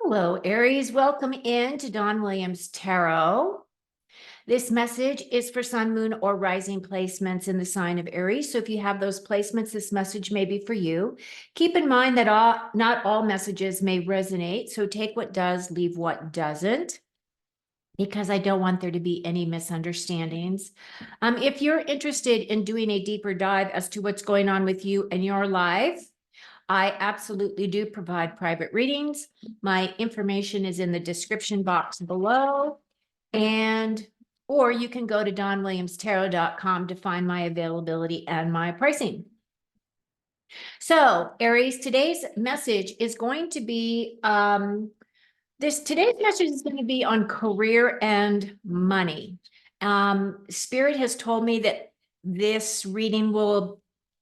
Hello, Aries. Welcome in to Don Williams Tarot. This message is for sun, moon, or rising placements in the sign of Aries. So if you have those placements, this message may be for you. Keep in mind that not all messages may resonate. So take what does, leave what doesn't, because I don't want there to be any misunderstandings. If you're interested in doing a deeper dive as to what's going on with you in your life, I absolutely do provide private readings. My information is in the description box below, or you can go to donwilliamstarot.com to find my availability and my pricing. So, Aries, today's message is going to be today's message is going to be on career and money. Spirit has told me that this reading will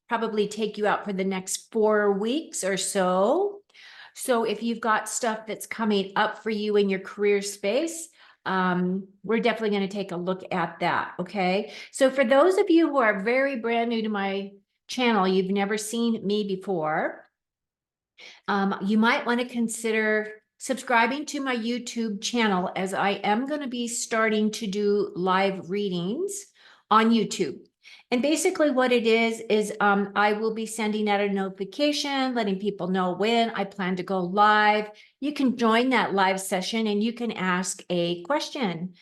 probably take you out for the next 4 weeks or so. So if you've got stuff that's coming up for you in your career space, we're definitely going to take a look at that. Okay. So for those of you who are very brand new to my channel, you've never seen me before, you might want to consider subscribing to my YouTube channel, as I am going to be starting to do live readings on YouTube. And basically what it is I will be sending out a notification, letting people know when I plan to go live. You can join that live session and you can ask a question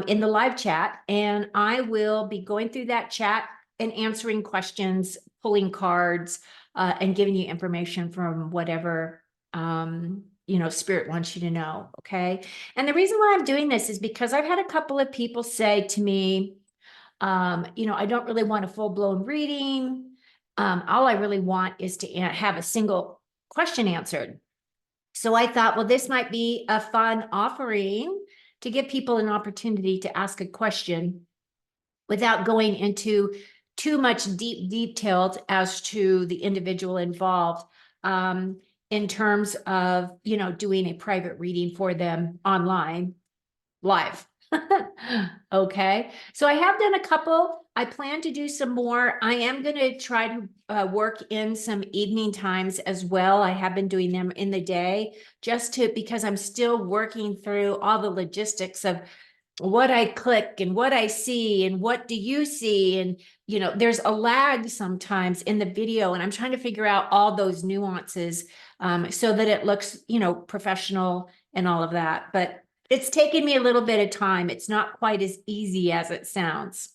in the live chat. And I will be going through that chat and answering questions, pulling cards, and giving you information from whatever Spirit wants you to know. Okay. And the reason why I'm doing this is because I've had a couple of people say to me, I don't really want a full-blown reading. All I really want is to have a single question answered. So I thought, well, this might be a fun offering to give people an opportunity to ask a question without going into too much deep details as to the individual involved, in terms of, doing a private reading for them online live. Okay. So I have done a couple. I plan to do some more. I am going to try to work in some evening times as well. I have been doing them in the day because I'm still working through all the logistics of what I click and what I see and what do you see. And, there's a lag sometimes in the video, and I'm trying to figure out all those nuances so that it looks, professional and all of that. But it's taken me a little bit of time. It's not quite as easy as it sounds.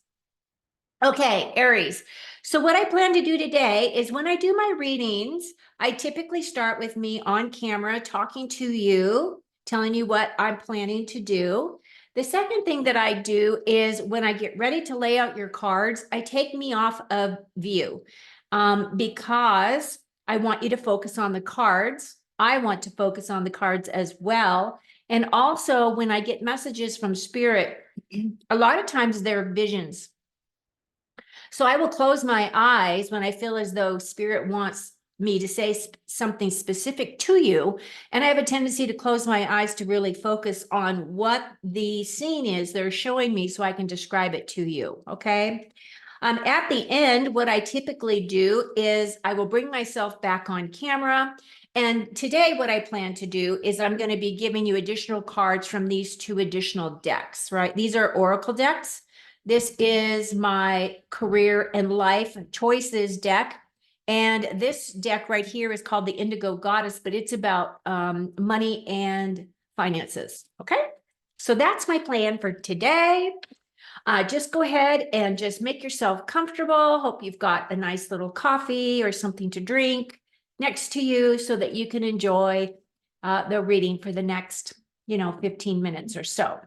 Okay, Aries. So what I plan to do today is when I do my readings, I typically start with me on camera talking to you, telling you what I'm planning to do. The second thing that I do is when I get ready to lay out your cards, I take me off of view because I want you to focus on the cards. I want to focus on the cards as well. And also when I get messages from Spirit, a lot of times they're visions. So I will close my eyes when I feel as though Spirit wants me to say something specific to you. And I have a tendency to close my eyes to really focus on what the scene is they're showing me so I can describe it to you. Okay. At the end, what I typically do is I will bring myself back on camera. And today what I plan to do is I'm going to be giving you additional cards from these 2 additional decks, right? These are Oracle decks. This is my career and life choices deck. And this deck right here is called the Indigo Goddess, but it's about money and finances. Okay. So that's my plan for today. Just go ahead and just make yourself comfortable. Hope you've got a nice little coffee or something to drink next to you so that you can enjoy the reading for the next, 15 minutes or so.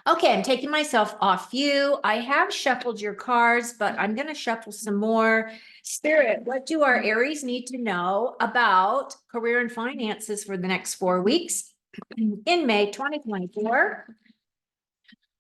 Okay, I'm taking myself off view. I have shuffled your cards, but I'm going to shuffle some more. Spirit, what do our Aries need to know about career and finances for the next 4 weeks in May 2024?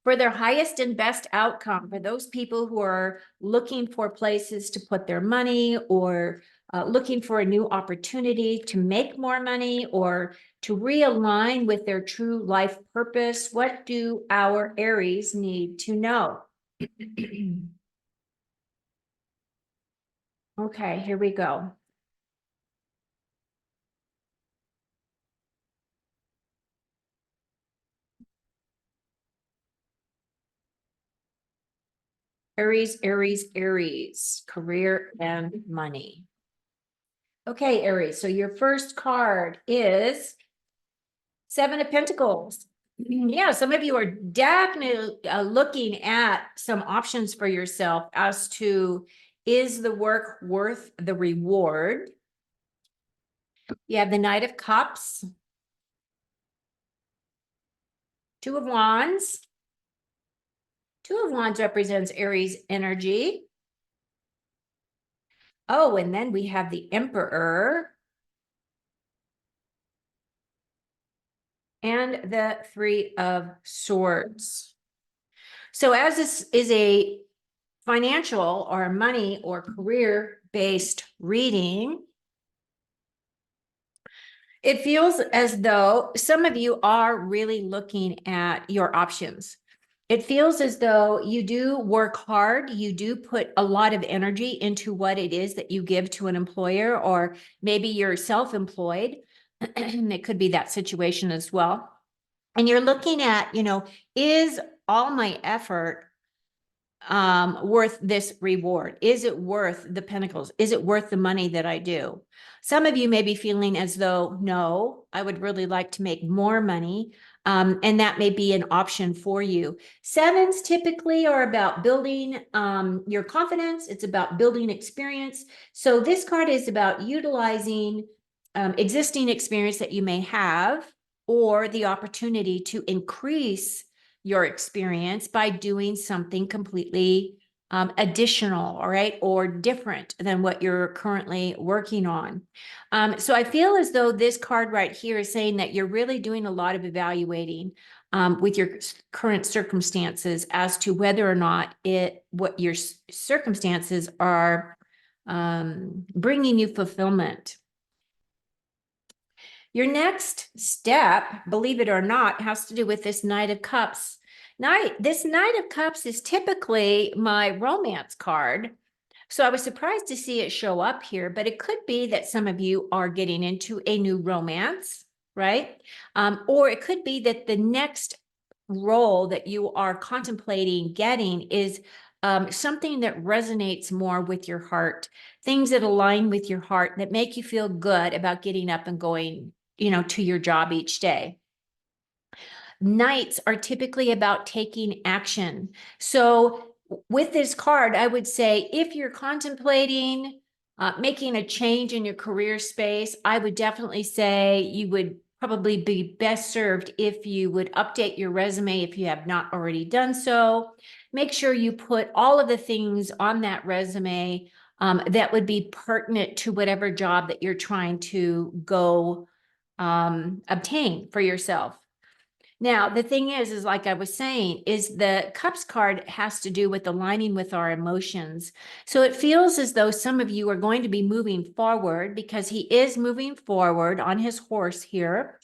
For their highest and best outcome, for those people who are looking for places to put their money or looking for a new opportunity to make more money or to realign with their true life purpose, what do our Aries need to know? Okay, here we go. Aries, Aries, Aries, career and money. Okay, Aries, so your first card is Seven of Pentacles. Yeah, some of you are definitely looking at some options for yourself as to, is the work worth the reward? You have the Knight of Cups, Two of Wands. Two of Wands represents Aries energy. Oh, and then we have the Emperor and the Three of Swords. So as this is a financial or money or career-based reading, it feels as though some of you are really looking at your options. It feels as though you do work hard. You do put a lot of energy into what it is that you give to an employer, or maybe you're self-employed. It could be that situation as well. And you're looking at, is all my effort worth this reward? Is it worth the pentacles? Is it worth the money that I do? Some of you may be feeling as though, no, I would really like to make more money. And that may be an option for you. Sevens typically are about building your confidence. It's about building experience. So this card is about utilizing existing experience that you may have, or the opportunity to increase your experience by doing something completely additional, all right, or different than what you're currently working on. So I feel as though this card right here is saying that you're really doing a lot of evaluating with your current circumstances as to whether or not what your circumstances are bringing you fulfillment. Your next step, believe it or not, has to do with this Knight of Cups. This Knight of Cups is typically my romance card. So I was surprised to see it show up here, but it could be that some of you are getting into a new romance, right? Or it could be that the next role that you are contemplating getting is something that resonates more with your heart, things that align with your heart that make you feel good about getting up and going, to your job each day. Nights are typically about taking action. So with this card, I would say if you're contemplating making a change in your career space, I would definitely say you would probably be best served if you would update your resume if you have not already done so. Make sure you put all of the things on that resume that would be pertinent to whatever job that you're trying to go obtain for yourself. Now, the thing is like I was saying, is the Cups card has to do with aligning with our emotions. So it feels as though some of you are going to be moving forward, because he is moving forward on his horse here,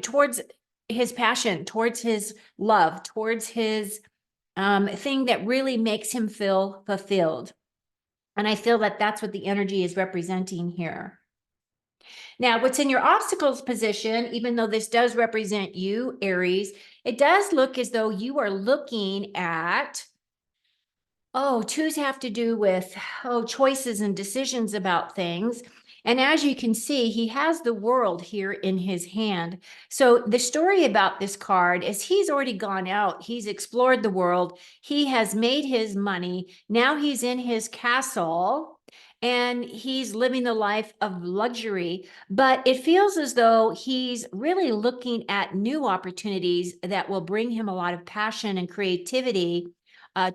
towards his passion, towards his love, towards his thing that really makes him feel fulfilled. And I feel that that's what the energy is representing here. Now, what's in your obstacles position, even though this does represent you, Aries, it does look as though you are looking at, twos have to do with, choices and decisions about things. And as you can see, he has the world here in his hand. So the story about this card is he's already gone out. He's explored the world. He has made his money. Now he's in his castle and he's living the life of luxury. But it feels as though he's really looking at new opportunities that will bring him a lot of passion and creativity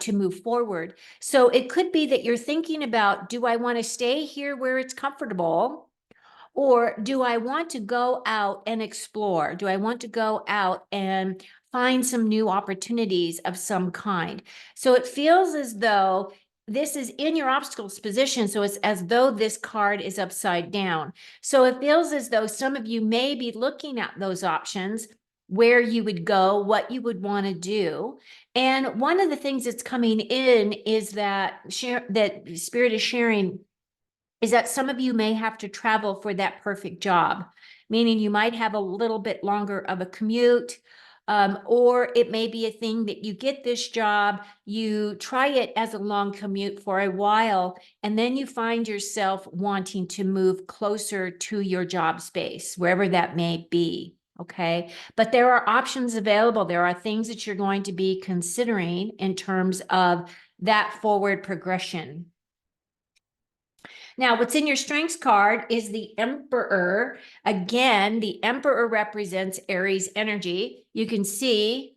to move forward. So it could be that you're thinking about, do I want to stay here where it's comfortable? Or do I want to go out and explore? Do I want to go out and find some new opportunities of some kind? So it feels as though this is in your obstacles position. So it's as though this card is upside down. So it feels as though some of you may be looking at those options, where you would go, what you would want to do. And one of the things that's coming in is that Spirit is sharing is that some of you may have to travel for that perfect job, meaning you might have a little bit longer of a commute. Or it may be a thing that you get this job, you try it as a long commute for a while, and then you find yourself wanting to move closer to your job space, wherever that may be. Okay. But there are options available. There are things that you're going to be considering in terms of that forward progression. Now, what's in your strengths card is the Emperor. Again, the Emperor represents Aries energy. You can see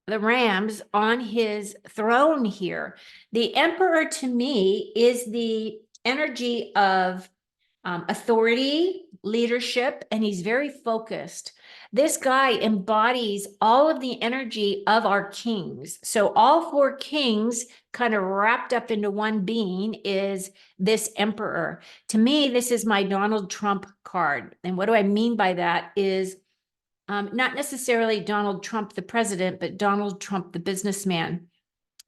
the rams on his throne here. The Emperor to me is the energy of authority, leadership, and he's very focused. This guy embodies all of the energy of our kings. So all four kings kind of wrapped up into one being is this emperor. To me, this is my Donald Trump card. And what do I mean by that is not necessarily Donald Trump, the president, but Donald Trump, the businessman.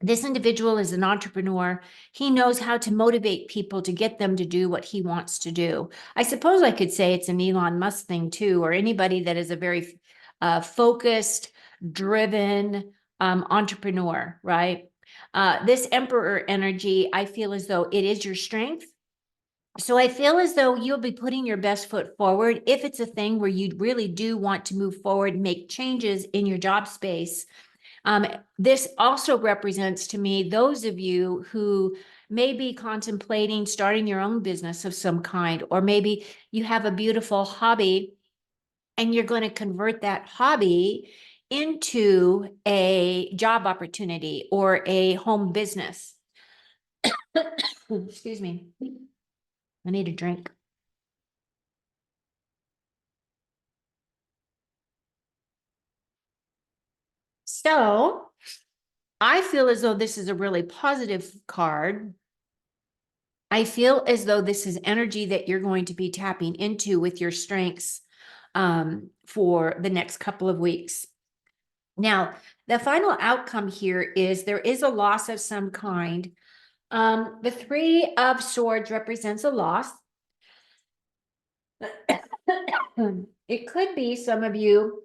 This individual is an entrepreneur. He knows how to motivate people to get them to do what he wants to do. I suppose I could say it's an Elon Musk thing too, or anybody that is a very focused, driven entrepreneur, right? This emperor energy, I feel as though it is your strength. So I feel as though you'll be putting your best foot forward if it's a thing where you really do want to move forward, make changes in your job space. This also represents to me those of you who may be contemplating starting your own business of some kind, or maybe you have a beautiful hobby and you're going to convert that hobby into a job opportunity or a home business. Excuse me. I need a drink. So I feel as though this is a really positive card. I feel as though this is energy that you're going to be tapping into with your strengths for the next couple of weeks. Now, the final outcome here is there is a loss of some kind. The Three of Swords represents a loss. It could be some of you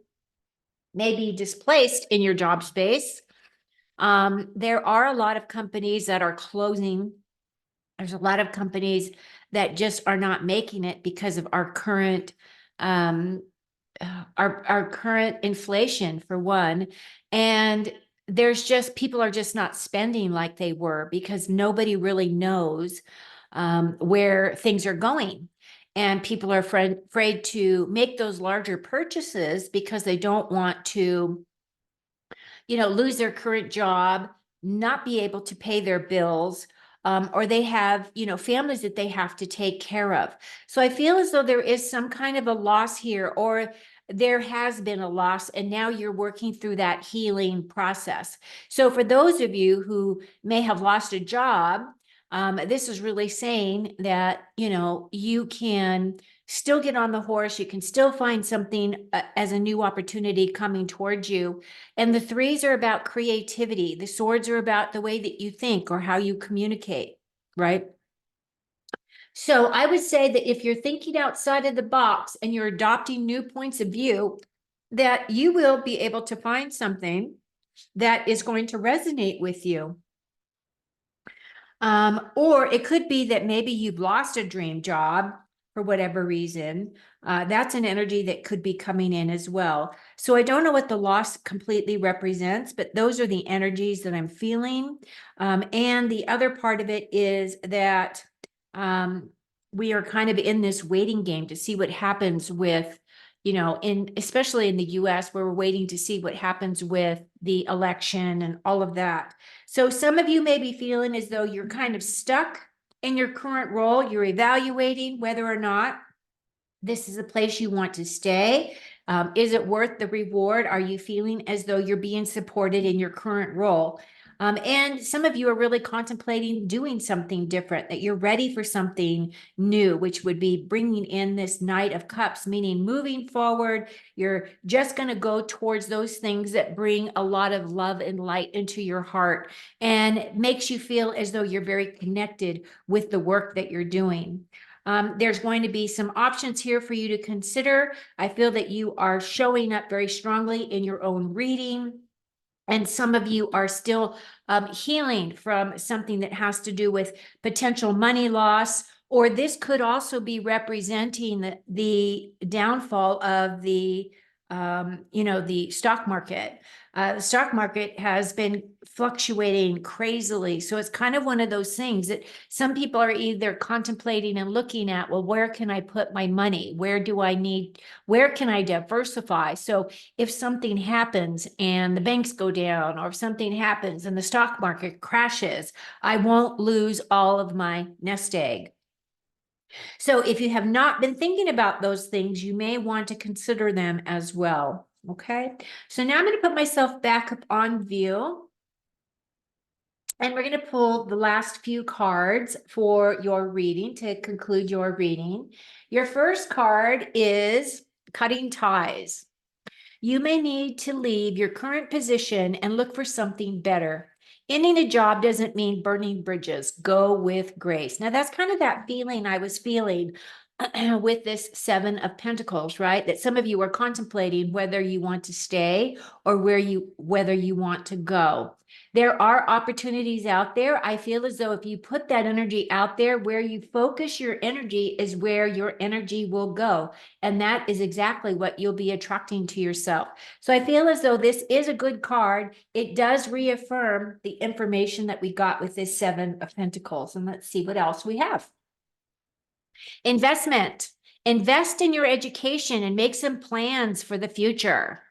may be displaced in your job space. There are a lot of companies that are closing. There's a lot of companies that just are not making it because of our current our current inflation, for one. And there's just people are just not spending like they were because nobody really knows where things are going. And people are afraid to make those larger purchases because they don't want to, lose their current job, not be able to pay their bills, or they have, families that they have to take care of. So I feel as though there is some kind of a loss here, or there has been a loss, and now you're working through that healing process. So for those of you who may have lost a job, this is really saying that, you can still get on the horse. You can still find something as a new opportunity coming towards you. And the threes are about creativity. The swords are about the way that you think or how you communicate, right? So I would say that if you're thinking outside of the box and you're adopting new points of view, that you will be able to find something that is going to resonate with you. Or it could be that maybe you've lost a dream job for whatever reason. That's an energy that could be coming in as well. So I don't know what the loss completely represents, but those are the energies that I'm feeling. And the other part of it is that we are kind of in this waiting game to see what happens with, especially in the US, where we're waiting to see what happens with the election and all of that. So some of you may be feeling as though you're kind of stuck in your current role. You're evaluating whether or not this is a place you want to stay. Is it worth the reward? Are you feeling as though you're being supported in your current role? And some of you are really contemplating doing something different, that you're ready for something new, which would be bringing in this Knight of Cups, meaning moving forward. You're just going to go towards those things that bring a lot of love and light into your heart and makes you feel as though you're very connected with the work that you're doing. There's going to be some options here for you to consider. I feel that you are showing up very strongly in your own reading. And some of you are still healing from something that has to do with potential money loss, or this could also be representing the downfall of the stock market. The stock market has been fluctuating crazily. So it's kind of one of those things that some people are either contemplating and looking at, well, where can I put my money? Where can I diversify? So if something happens and the banks go down, or if something happens and the stock market crashes, I won't lose all of my nest egg. So if you have not been thinking about those things, you may want to consider them as well. Okay. So now I'm going to put myself back up on view. And we're going to pull the last few cards for your reading to conclude your reading. Your first card is cutting ties. You may need to leave your current position and look for something better. Ending a job doesn't mean burning bridges. Go with grace. Now, that's kind of that feeling I was feeling with this Seven of Pentacles, right? That some of you are contemplating whether you want to stay or whether you want to go. There are opportunities out there. I feel as though if you put that energy out there, where you focus your energy is where your energy will go. And that is exactly what you'll be attracting to yourself. So I feel as though this is a good card. It does reaffirm the information that we got with this Seven of Pentacles. And let's see what else we have. Investment. Invest in your education and make some plans for the future.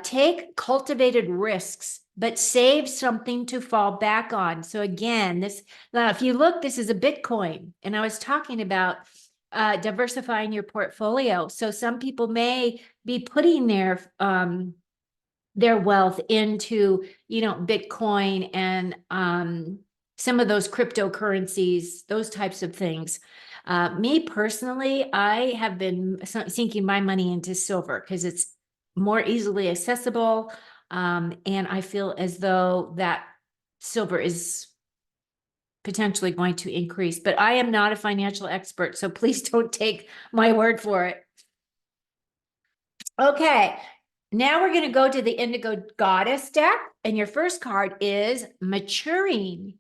Take cultivated risks, but save something to fall back on. So again, if you look, this is a Bitcoin, and I was talking about diversifying your portfolio. So some people may be putting their wealth into, Bitcoin and some of those cryptocurrencies, those types of things. Me personally, I have been sinking my money into silver because it's more easily accessible. And I feel as though that silver is potentially going to increase, but I am not a financial expert, so please don't take my word for it. Okay, now we're going to go to the Indigo Goddess deck, and your first card is maturing.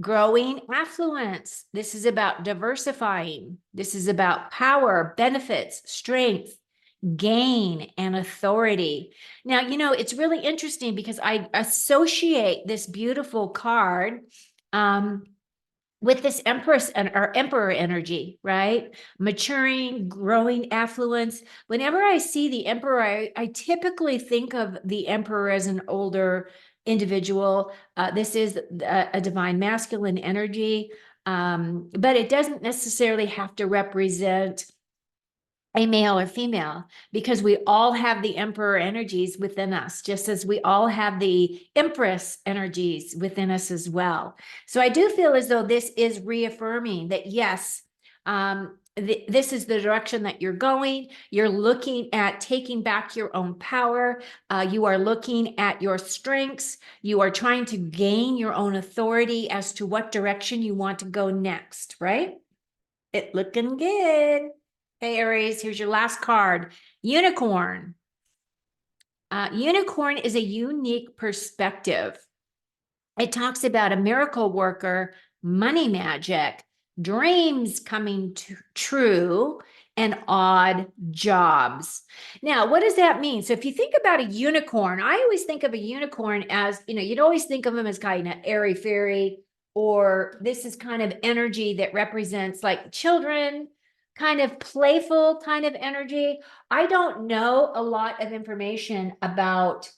Growing affluence. This is about diversifying. This is about power, benefits, strength, gain, and authority. Now, it's really interesting because I associate this beautiful card with this Empress and our Emperor energy, right? Maturing, growing affluence. Whenever I see the Emperor, I typically think of the Emperor as an older individual. This is a divine masculine energy, but it doesn't necessarily have to represent a male or female, because we all have the emperor energies within us, just as we all have the empress energies within us as well. So I do feel as though this is reaffirming that, yes, this is the direction that you're going. You're looking at taking back your own power. You are looking at your strengths. You are trying to gain your own authority as to what direction you want to go next, right? It looking good. Hey, Aries, here's your last card. Unicorn. Unicorn is a unique perspective. It talks about a miracle worker, money magic, dreams coming true, and odd jobs. Now, what does that mean? So if you think about a unicorn, I always think of a unicorn as, you'd always think of them as kind of airy fairy, or this is kind of energy that represents like children, kind of playful kind of energy. I don't know a lot of information about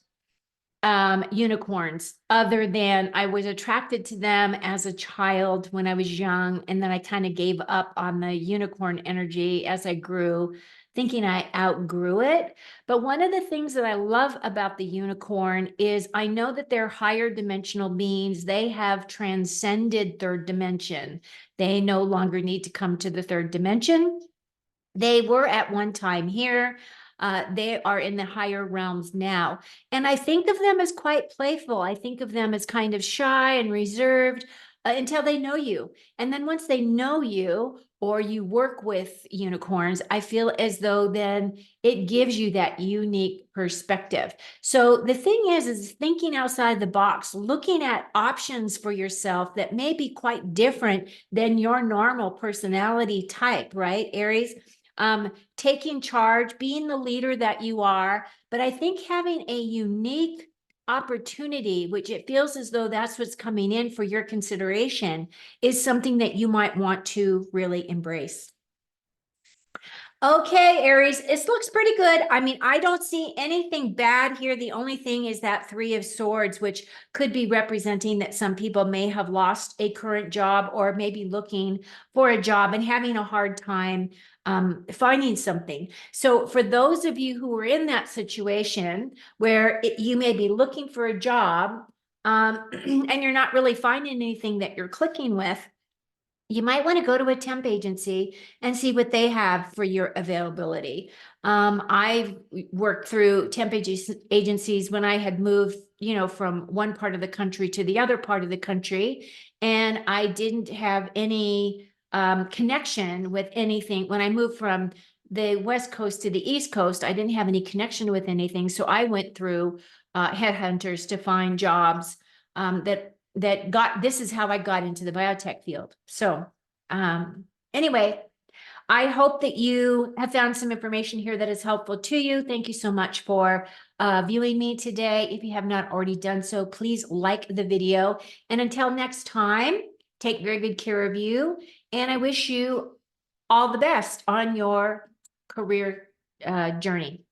unicorns, other than I was attracted to them as a child when I was young, and then I kind of gave up on the unicorn energy as I grew, thinking I outgrew it. But one of the things that I love about the unicorn is I know that they're higher dimensional beings. They have transcended third dimension. They no longer need to come to the third dimension. They were at one time here. They are in the higher realms now. And I think of them as quite playful. I think of them as kind of shy and reserved. until they know you. And then once they know you or you work with unicorns, I feel as though then it gives you that unique perspective. So the thing is thinking outside the box, looking at options for yourself that may be quite different than your normal personality type, right, Aries? Taking charge, being the leader that you are. But I think having a unique opportunity, which it feels as though that's what's coming in for your consideration, is something that you might want to really embrace. Okay, Aries, this looks pretty good. I mean, I don't see anything bad here. The only thing is that Three of Swords, which could be representing that some people may have lost a current job or maybe looking for a job and having a hard time finding something. So for those of you who are in that situation where you may be looking for a job and you're not really finding anything that you're clicking with, you might want to go to a temp agency and see what they have for your availability. I've worked through temp agencies when I had moved, from one part of the country to the other part of the country, and I didn't have any connection with anything. When I moved from the West Coast to the East Coast, I didn't have any connection with anything. So I went through headhunters to find jobs this is how I got into the biotech field. So anyway, I hope that you have found some information here that is helpful to you. Thank you so much for viewing me today. If you have not already done so, please like the video. And until next time, take very good care of you. And I wish you all the best on your career journey.